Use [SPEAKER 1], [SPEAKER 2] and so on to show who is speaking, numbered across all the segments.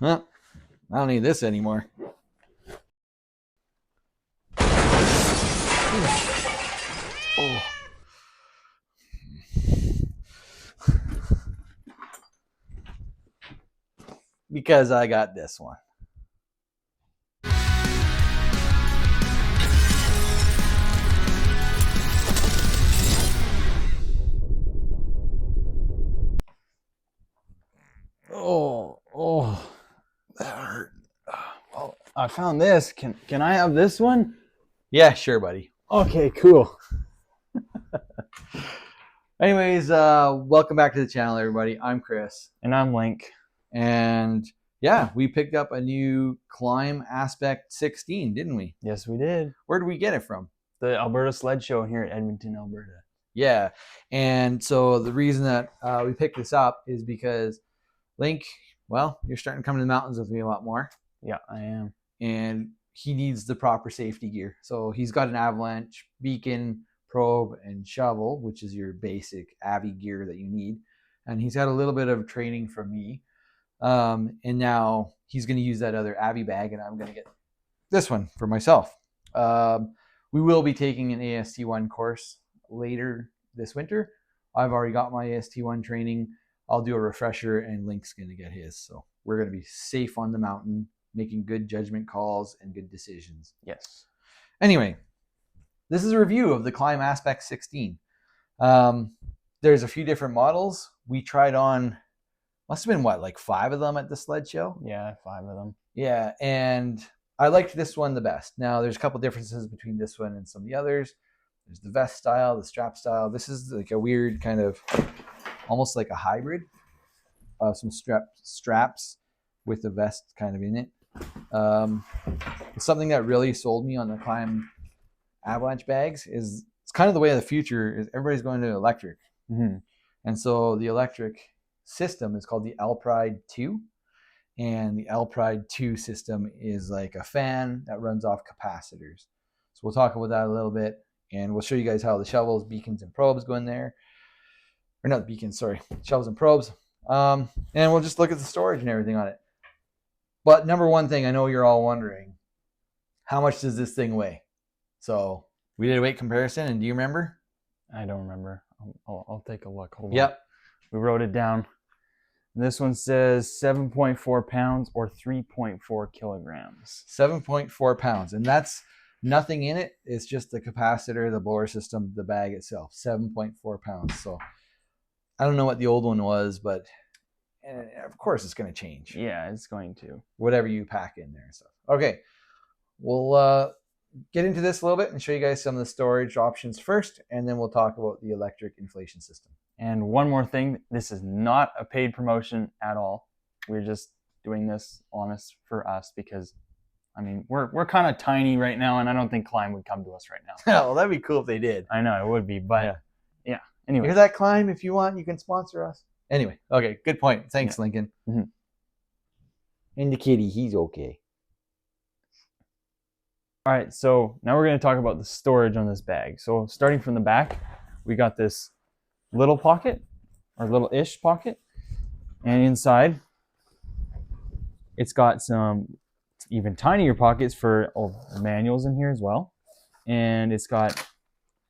[SPEAKER 1] Well, I don't need this anymore. Oh. Because I got this one. Oh, that hurt.
[SPEAKER 2] Oh, I found this. Can I have this one?
[SPEAKER 1] Yeah, sure, buddy.
[SPEAKER 2] Okay, cool.
[SPEAKER 1] Anyways, welcome back to the channel, everybody. I'm Chris.
[SPEAKER 2] And I'm Link.
[SPEAKER 1] And yeah, we picked up a new Klim Aspect 16, didn't we?
[SPEAKER 2] Yes, we did.
[SPEAKER 1] Where did we get it from?
[SPEAKER 2] The Alberta Sled Show here at Edmonton, Alberta.
[SPEAKER 1] Yeah, and so the reason that we picked this up is because Link, well, you're starting to come to the mountains with me a lot more.
[SPEAKER 2] Yeah, I am.
[SPEAKER 1] And he needs the proper safety gear. So he's got an Avalanche beacon, probe, and shovel, which is your basic Avy gear that you need. And he's had a little bit of training from me. And now he's going to use that other Avy bag, and I'm going to get this one for myself. We will be taking an AST1 course later this winter. I've already got my AST1 training. I'll do a refresher, and Link's going to get his. So we're going to be safe on the mountain, making good judgment calls and good decisions.
[SPEAKER 2] Yes.
[SPEAKER 1] Anyway, this is a review of the Klim Aspect 16. There's a few different models. We tried on, must have been what, like 5 of them at the sled show?
[SPEAKER 2] Yeah, 5 of them.
[SPEAKER 1] Yeah, and I liked this one the best. Now, there's a couple differences between this one and some of the others. There's the vest style, the strap style. This is like a weird kind of, almost like a hybrid. Some straps with the vest kind of in it. Something that really sold me on the Klim Avalanche bags is it's kind of the way of the future is everybody's going to electric.
[SPEAKER 2] Mm-hmm.
[SPEAKER 1] And so the electric system is called the Alpride E2. And the Alpride E2 system is like a fan that runs off capacitors. So we'll talk about that a little bit. And we'll show you guys how the shovels, beacons, and probes go in there. Or not beacons, sorry. Shovels and probes. And we'll just look at the storage and everything on it. But number one thing, I know you're all wondering, how much does this thing weigh? So we did a weight comparison, and do you remember?
[SPEAKER 2] I don't remember. I'll take a look. Hold on.
[SPEAKER 1] Yep.
[SPEAKER 2] We wrote it down. This one says 7.4 pounds or 3.4 kilograms.
[SPEAKER 1] 7.4 pounds. And that's nothing in it. It's just the capacitor, the blower system, the bag itself. 7.4 pounds. So I don't know what the old one was, but of course it's going to change.
[SPEAKER 2] Yeah, it's going to.
[SPEAKER 1] Whatever you pack in there and stuff. Okay. We'll get into this a little bit and show you guys some of the storage options first, and then we'll talk about the electric inflation system.
[SPEAKER 2] And one more thing, this is not a paid promotion at all. We're just doing this honest for us because, I mean, we're kind of tiny right now, and I don't think Klim would come to us right now.
[SPEAKER 1] Well, that'd be cool if they did.
[SPEAKER 2] I know, it would be, but yeah. Anyway.
[SPEAKER 1] Hear that, Klim? If you want, you can sponsor us. Anyway, okay, good point. Thanks, yeah. Lincoln.
[SPEAKER 2] Mm-hmm.
[SPEAKER 1] And the kitty, he's okay.
[SPEAKER 2] All right, so now we're going to talk about the storage on this bag. So starting from the back, we got this little pocket, or little-ish pocket, and inside it's got some even tinier pockets for manuals in here as well, and it's got a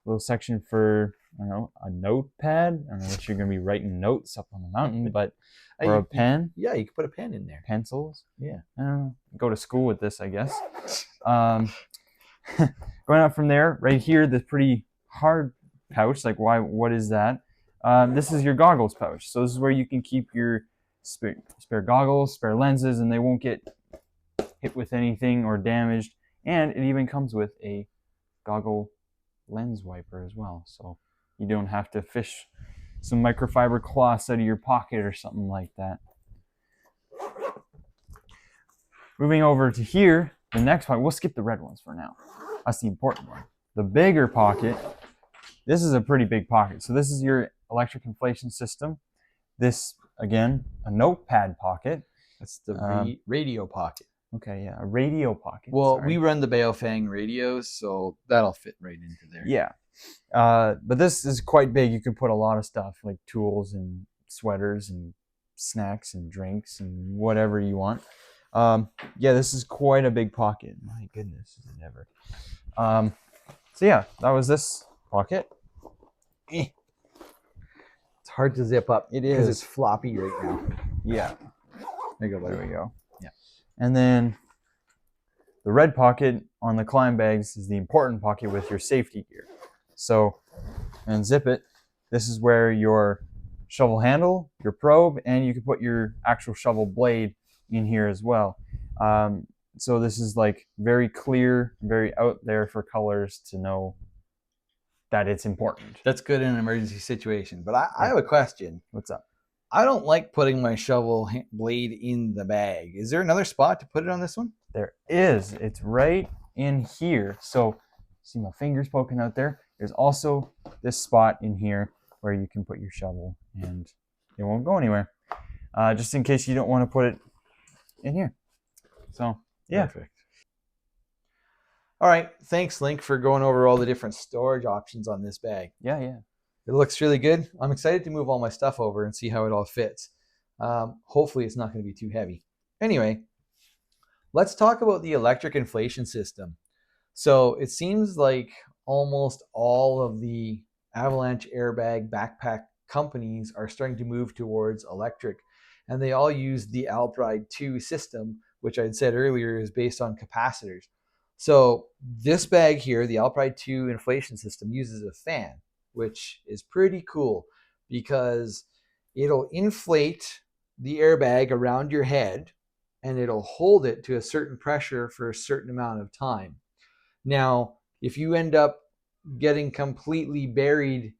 [SPEAKER 2] little section for, I don't know, a notepad. I don't know what you're going to be writing notes up on the mountain, but or a pen.
[SPEAKER 1] Yeah, you could put a pen in there.
[SPEAKER 2] Pencils.
[SPEAKER 1] Yeah.
[SPEAKER 2] I don't know. Go to school with this, I guess. Going up from there, right here, the pretty hard pouch. Like, what is that? This is your goggles pouch. So this is where you can keep your spare goggles, spare lenses, and they won't get hit with anything or damaged. And it even comes with a goggle lens wiper as well. So you don't have to fish some microfiber cloths out of your pocket or something like that. Moving over to here, the next pocket, we'll skip the red ones for now. That's the important one. The bigger pocket, this is a pretty big pocket. So this is your electric inflation system. This, again, a notepad pocket.
[SPEAKER 1] That's the radio pocket.
[SPEAKER 2] Okay, yeah, a radio pocket.
[SPEAKER 1] Well, we run the Baofeng radios, so that'll fit right into there.
[SPEAKER 2] Yeah. But this is quite big. You can put a lot of stuff like tools and sweaters and snacks and drinks and whatever you want. Yeah, this is quite a big pocket. My goodness, is it ever. So yeah, that was this pocket.
[SPEAKER 1] It's hard to zip up.
[SPEAKER 2] It
[SPEAKER 1] because
[SPEAKER 2] is.
[SPEAKER 1] it's floppy right now.
[SPEAKER 2] Yeah.
[SPEAKER 1] There you go, buddy.
[SPEAKER 2] There we go.
[SPEAKER 1] Yeah.
[SPEAKER 2] And then the red pocket on the Klim bags is the important pocket with your safety gear. So, and zip it. This is where your shovel handle, your probe, and you can put your actual shovel blade in here as well. So this is like very clear, very out there for colors to know that it's important.
[SPEAKER 1] That's good in an emergency situation. But I have a question.
[SPEAKER 2] What's up?
[SPEAKER 1] I don't like putting my shovel blade in the bag. Is there another spot to put it on this one?
[SPEAKER 2] There is. It's right in here. So see my fingers poking out there. There's also this spot in here where you can put your shovel and it won't go anywhere. Just in case you don't want to put it in here. So yeah.
[SPEAKER 1] Perfect. All right. Thanks, Link, for going over all the different storage options on this bag.
[SPEAKER 2] Yeah.
[SPEAKER 1] It looks really good. I'm excited to move all my stuff over and see how it all fits. Hopefully it's not going to be too heavy. Anyway, let's talk about the electric inflation system. So it seems like almost all of the Avalanche airbag backpack companies are starting to move towards electric, and they all use the Alpride E2 system, which I'd said earlier is based on capacitors. So this bag here, the Alpride E2 inflation system, uses a fan, which is pretty cool because it'll inflate the airbag around your head and it'll hold it to a certain pressure for a certain amount of time. Now, if you end up getting completely buried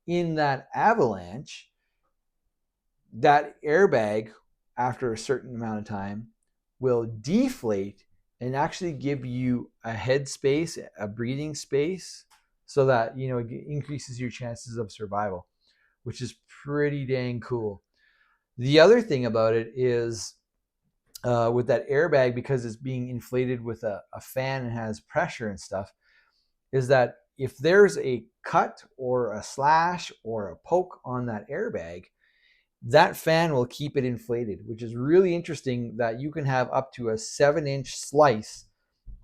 [SPEAKER 1] in that avalanche, that airbag, after a certain amount of time, will deflate and actually give you a head space, a breathing space, so that it increases your chances of survival, which is pretty dang cool. The other thing about it is with that airbag, because it's being inflated with a fan and has pressure and stuff, is that if there's a cut or a slash or a poke on that airbag, that fan will keep it inflated, which is really interesting, that you can have up to a 7-inch slice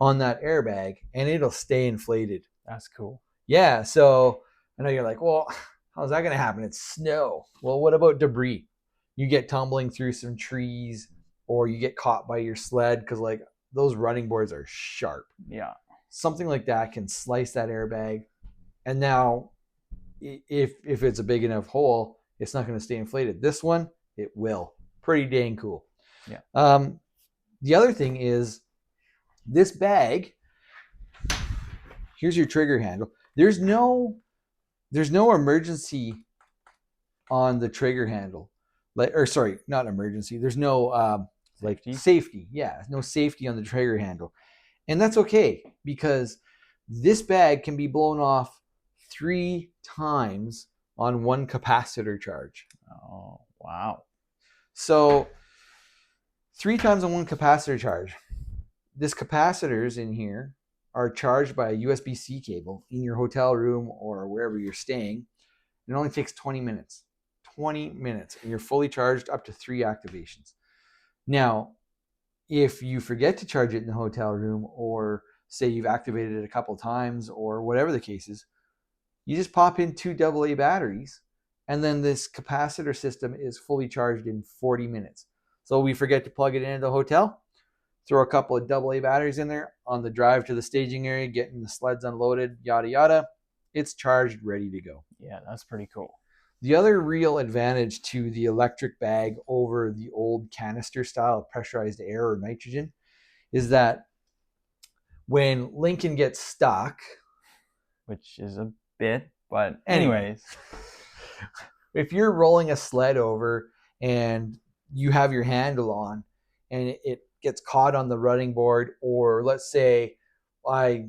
[SPEAKER 1] on that airbag and it'll stay inflated.
[SPEAKER 2] That's cool.
[SPEAKER 1] Yeah, so I know you're like, well, how's that going to happen? It's snow. Well, what about debris? You get tumbling through some trees, or you get caught by your sled, because like those running boards are sharp.
[SPEAKER 2] Yeah.
[SPEAKER 1] Something like that can slice that airbag. And now if it's a big enough hole, it's not going to stay inflated. This one, it will. Pretty dang cool.
[SPEAKER 2] Yeah.
[SPEAKER 1] The other thing is this bag, here's your trigger handle. There's no emergency on the trigger handle. Not emergency. There's no safety. Yeah, no safety on the trigger handle. And that's okay, because this bag can be blown off 3 times on one capacitor charge.
[SPEAKER 2] Oh, wow.
[SPEAKER 1] So 3 times on one capacitor charge. This capacitors in here are charged by a USB-C cable in your hotel room or wherever you're staying. It only takes 20 minutes. 20 minutes, and you're fully charged up to 3 activations. Now, if you forget to charge it in the hotel room, or say you've activated it a couple times, or whatever the case is, you just pop in 2 AA batteries, and then this capacitor system is fully charged in 40 minutes. So we forget to plug it into the hotel, throw a couple of AA batteries in there on the drive to the staging area, getting the sleds unloaded, yada yada. It's charged, ready to go.
[SPEAKER 2] Yeah, that's pretty cool.
[SPEAKER 1] The other real advantage to the electric bag over the old canister style of pressurized air or nitrogen is that when Lincoln gets stuck,
[SPEAKER 2] which is a bit, but anyways,
[SPEAKER 1] if you're rolling a sled over and you have your handle on and it gets caught on the running board, or let's say I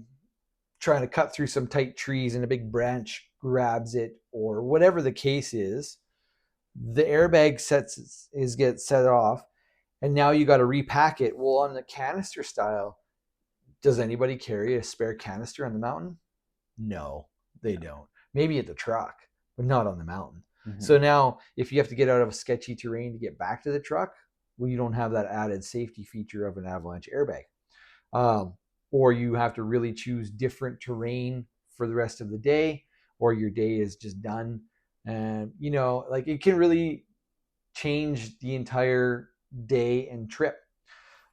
[SPEAKER 1] trying to cut through some tight trees and a big branch grabs it, or whatever the case is, the airbag gets set off, and now you got to repack it. Well, on the canister style, does anybody carry a spare canister on the mountain? No, they don't. Maybe at the truck, but not on the mountain. So now if you have to get out of a sketchy terrain to get back to the truck, well, you don't have that added safety feature of an Avalanche airbag. Or you have to really choose different terrain for the rest of the day, or your day is just done. And, you know, like it can really change the entire day and trip.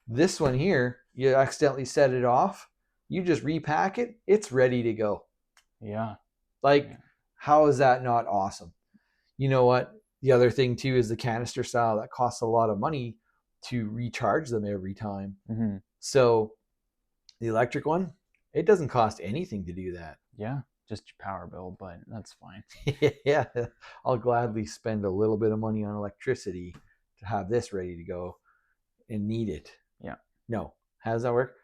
[SPEAKER 1] This one here, you accidentally set it off, you just repack it, it's ready to go.
[SPEAKER 2] Yeah.
[SPEAKER 1] Like, how is that not awesome? You know what? The other thing too is the canister style that costs a lot of money to recharge them every time. So the electric one, it doesn't cost anything to do that.
[SPEAKER 2] Yeah, just your power bill, but that's fine.
[SPEAKER 1] Yeah, I'll gladly spend a little bit of money on electricity to have this ready to go and need it.
[SPEAKER 2] Yeah.
[SPEAKER 1] No. How does that work?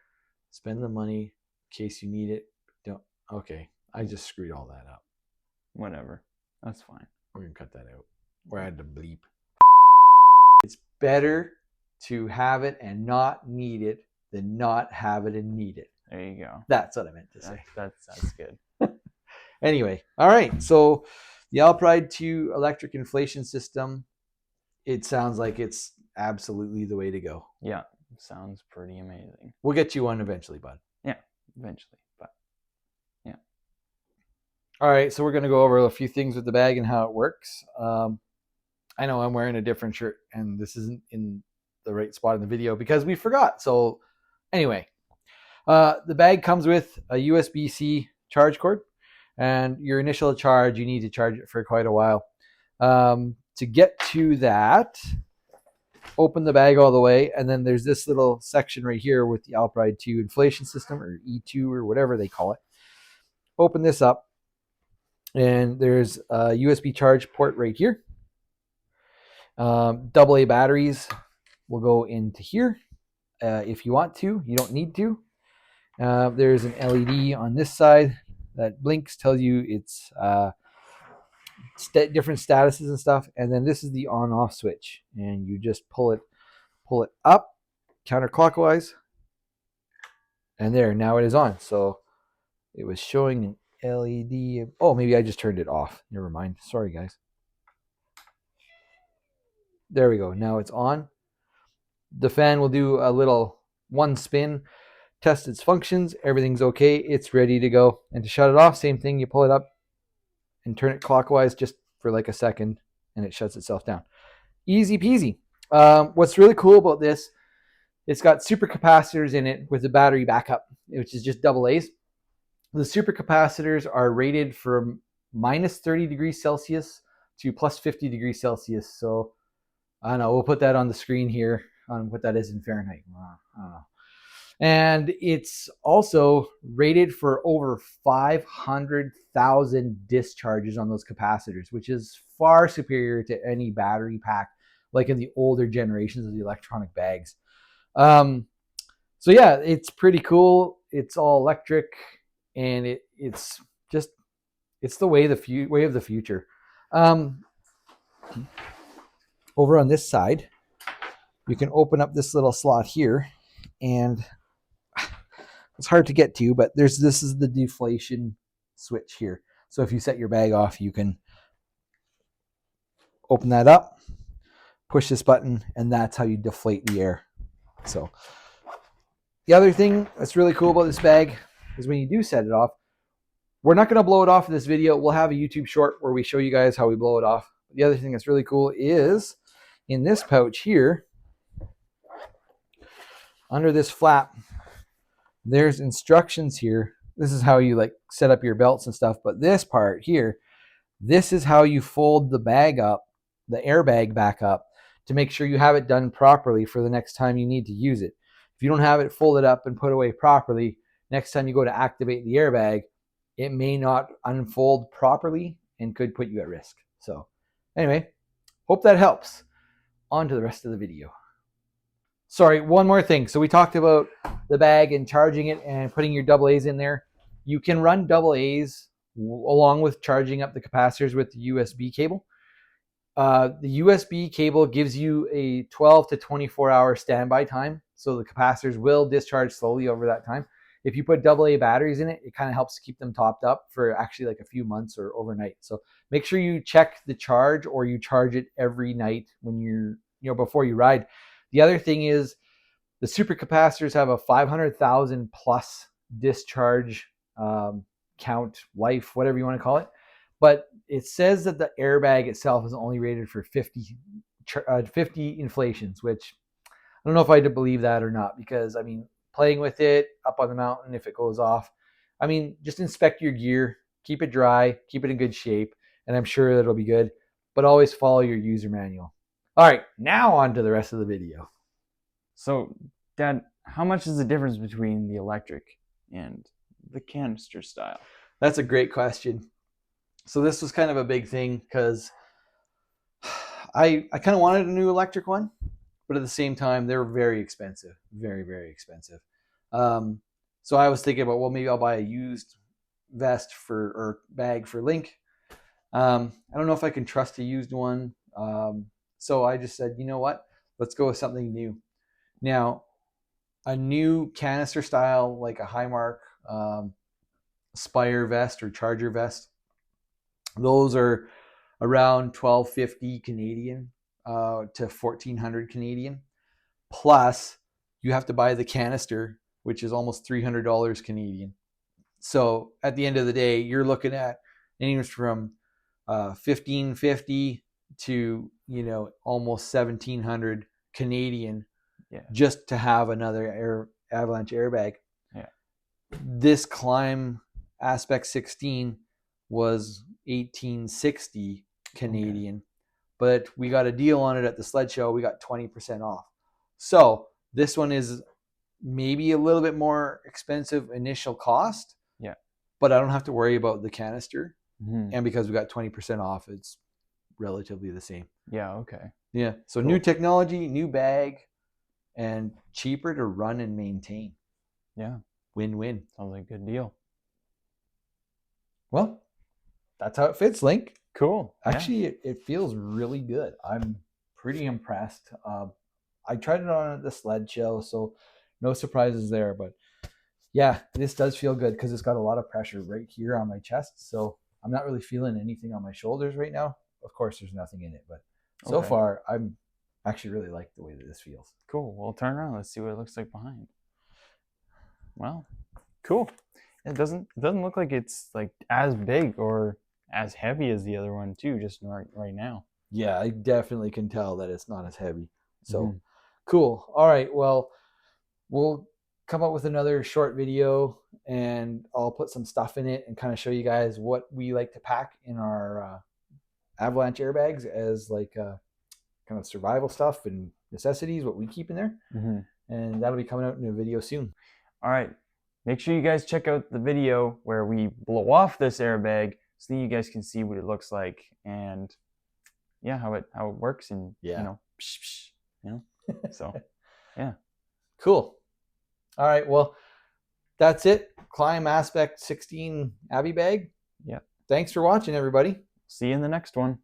[SPEAKER 1] Spend the money in case you need it. Don't. Okay. I just screwed all that up.
[SPEAKER 2] Whatever. That's fine.
[SPEAKER 1] We're going to cut that out. Or I had to bleep. It's better to have it and not need it than not have it and need it.
[SPEAKER 2] There you go.
[SPEAKER 1] That's what I meant to say.
[SPEAKER 2] That's good.
[SPEAKER 1] Anyway, all right. So the Alpride E2 electric inflation system, it sounds like it's absolutely the way to go.
[SPEAKER 2] Yeah, sounds pretty amazing.
[SPEAKER 1] We'll get you one eventually, bud.
[SPEAKER 2] Yeah, eventually. But yeah.
[SPEAKER 1] All right, so we're going to go over a few things with the bag and how it works. I know I'm wearing a different shirt, and this isn't in the right spot in the video because we forgot. So anyway, the bag comes with a USB-C charge cord, and your initial charge, you need to charge it for quite a while. To get to that, open the bag all the way, and then there's this little section right here with the Alpride E2 inflation system, or E2 or whatever they call it. Open this up, and there's a USB charge port right here. AA batteries will go into here if you want to. You don't need to. There's an LED on this side that blinks, tells you it's different statuses and stuff. And then this is the on-off switch, and you just pull it up counterclockwise, and there, now it is on. So it was showing an LED. Oh, maybe I just turned it off. Never mind. Sorry, guys. There we go. Now it's on. The fan will do a little one spin, test its functions. Everything's okay. It's ready to go. And to shut it off, same thing. You pull it up and turn it clockwise just for like a second, and it shuts itself down. Easy peasy. What's really cool about this, it's got super capacitors in it with a battery backup, which is just AA's. The super capacitors are rated from minus 30 degrees Celsius to plus 50 degrees Celsius. So I don't know. We'll put that on the screen here on what that is in Fahrenheit. I don't know. And it's also rated for over 500,000 discharges on those capacitors, which is far superior to any battery pack, like in the older generations of the electronic bags. So yeah, it's pretty cool. It's all electric, and it's the way of the future. Over on this side, you can open up this little slot here, and it's hard to get to, but this is the deflation switch here. So if you set your bag off, you can open that up, push this button, and that's how you deflate the air. So the other thing that's really cool about this bag is when you do set it off, we're not going to blow it off in this video. We'll have a YouTube short where we show you guys how we blow it off. The other thing that's really cool is in this pouch here, under this flap, there's instructions here. This is how you like set up your belts and stuff. But this part here, this is how you fold the bag up, the airbag back up, to make sure you have it done properly for the next time you need to use it. If you don't have it folded up and put away properly, next time you go to activate the airbag, it may not unfold properly and could put you at risk. So anyway, hope that helps. On to the rest of the video. Sorry, one more thing. So we talked about the bag and charging it and putting your AA's in there. You can run AA's along with charging up the capacitors with the USB cable. The USB cable gives you a 12 to 24 hour standby time. So the capacitors will discharge slowly over that time. if you put AA batteries in it, it kind of helps keep them topped up for actually like a few months or overnight. So make sure you check the charge, or you charge it every night when you're, before you ride. The other thing is the super capacitors have a 500,000 plus discharge count, life, whatever you want to call it. But it says that the airbag itself is only rated for 50 inflations, which I don't know if I believe that or not, because I mean, playing with it up on the mountain, if it goes off, I mean, just inspect your gear, keep it dry, keep it in good shape, and I'm sure that it'll be good. But always follow your user manual. All right, now on to the rest of the video.
[SPEAKER 2] So, Dad, how much is the difference between the electric and the canister style?
[SPEAKER 1] That's a great question. So this was kind of a big thing because I kind of wanted a new electric one, but at the same time, they're very expensive, very, very expensive. So I was thinking about, well, maybe I'll buy a used vest or bag for Link. I don't know if I can trust a used one. So I just said, you know what? Let's go with something new. Now, a new canister style, like a Highmark Spire vest or Charger vest, those are around $1,250 Canadian to $1,400 Canadian. Plus, you have to buy the canister, which is almost $300 Canadian. So at the end of the day, you're looking at anywhere from $1,550 to almost $1,700 Canadian, just to have another Avalanche airbag.
[SPEAKER 2] Yeah.
[SPEAKER 1] This Klim Aspect 16 was $1,860 Canadian, but we got a deal on it at the sled show. We got 20% off. So this one is maybe a little bit more expensive initial cost.
[SPEAKER 2] Yeah.
[SPEAKER 1] But I don't have to worry about the canister.
[SPEAKER 2] Mm-hmm.
[SPEAKER 1] And because we got 20% off, it's relatively the same.
[SPEAKER 2] Yeah, okay.
[SPEAKER 1] Yeah. So
[SPEAKER 2] cool.
[SPEAKER 1] New technology, new bag, and cheaper to run and maintain.
[SPEAKER 2] Yeah.
[SPEAKER 1] Win-win.
[SPEAKER 2] Sounds like a good deal.
[SPEAKER 1] Well, that's how it fits, Link.
[SPEAKER 2] Cool.
[SPEAKER 1] Actually, it feels really good. I'm pretty impressed. I tried it on at the sled show, so no surprises there. But yeah, this does feel good because it's got a lot of pressure right here on my chest. So I'm not really feeling anything on my shoulders right now. Of course, there's nothing in it, but so far, I'm actually really like the way that this feels.
[SPEAKER 2] Cool. Well, turn around. Let's see what it looks like behind. Well, cool. It doesn't look like it's like as big or as heavy as the other one too, just right now.
[SPEAKER 1] Yeah, I definitely can tell that it's not as heavy. So cool. All right. Well, we'll come up with another short video and I'll put some stuff in it and kind of show you guys what we like to pack in our Avalanche airbags as like kind of survival stuff and necessities, what we keep in there. And that'll be coming out in a video soon.
[SPEAKER 2] All right. Make sure you guys check out the video where we blow off this airbag so that you guys can see what it looks like and how it works and so yeah.
[SPEAKER 1] Cool. All right. Well, that's it. Klim Aspect 16 Avy Bag.
[SPEAKER 2] Yeah.
[SPEAKER 1] Thanks for watching, everybody.
[SPEAKER 2] See you in the next one.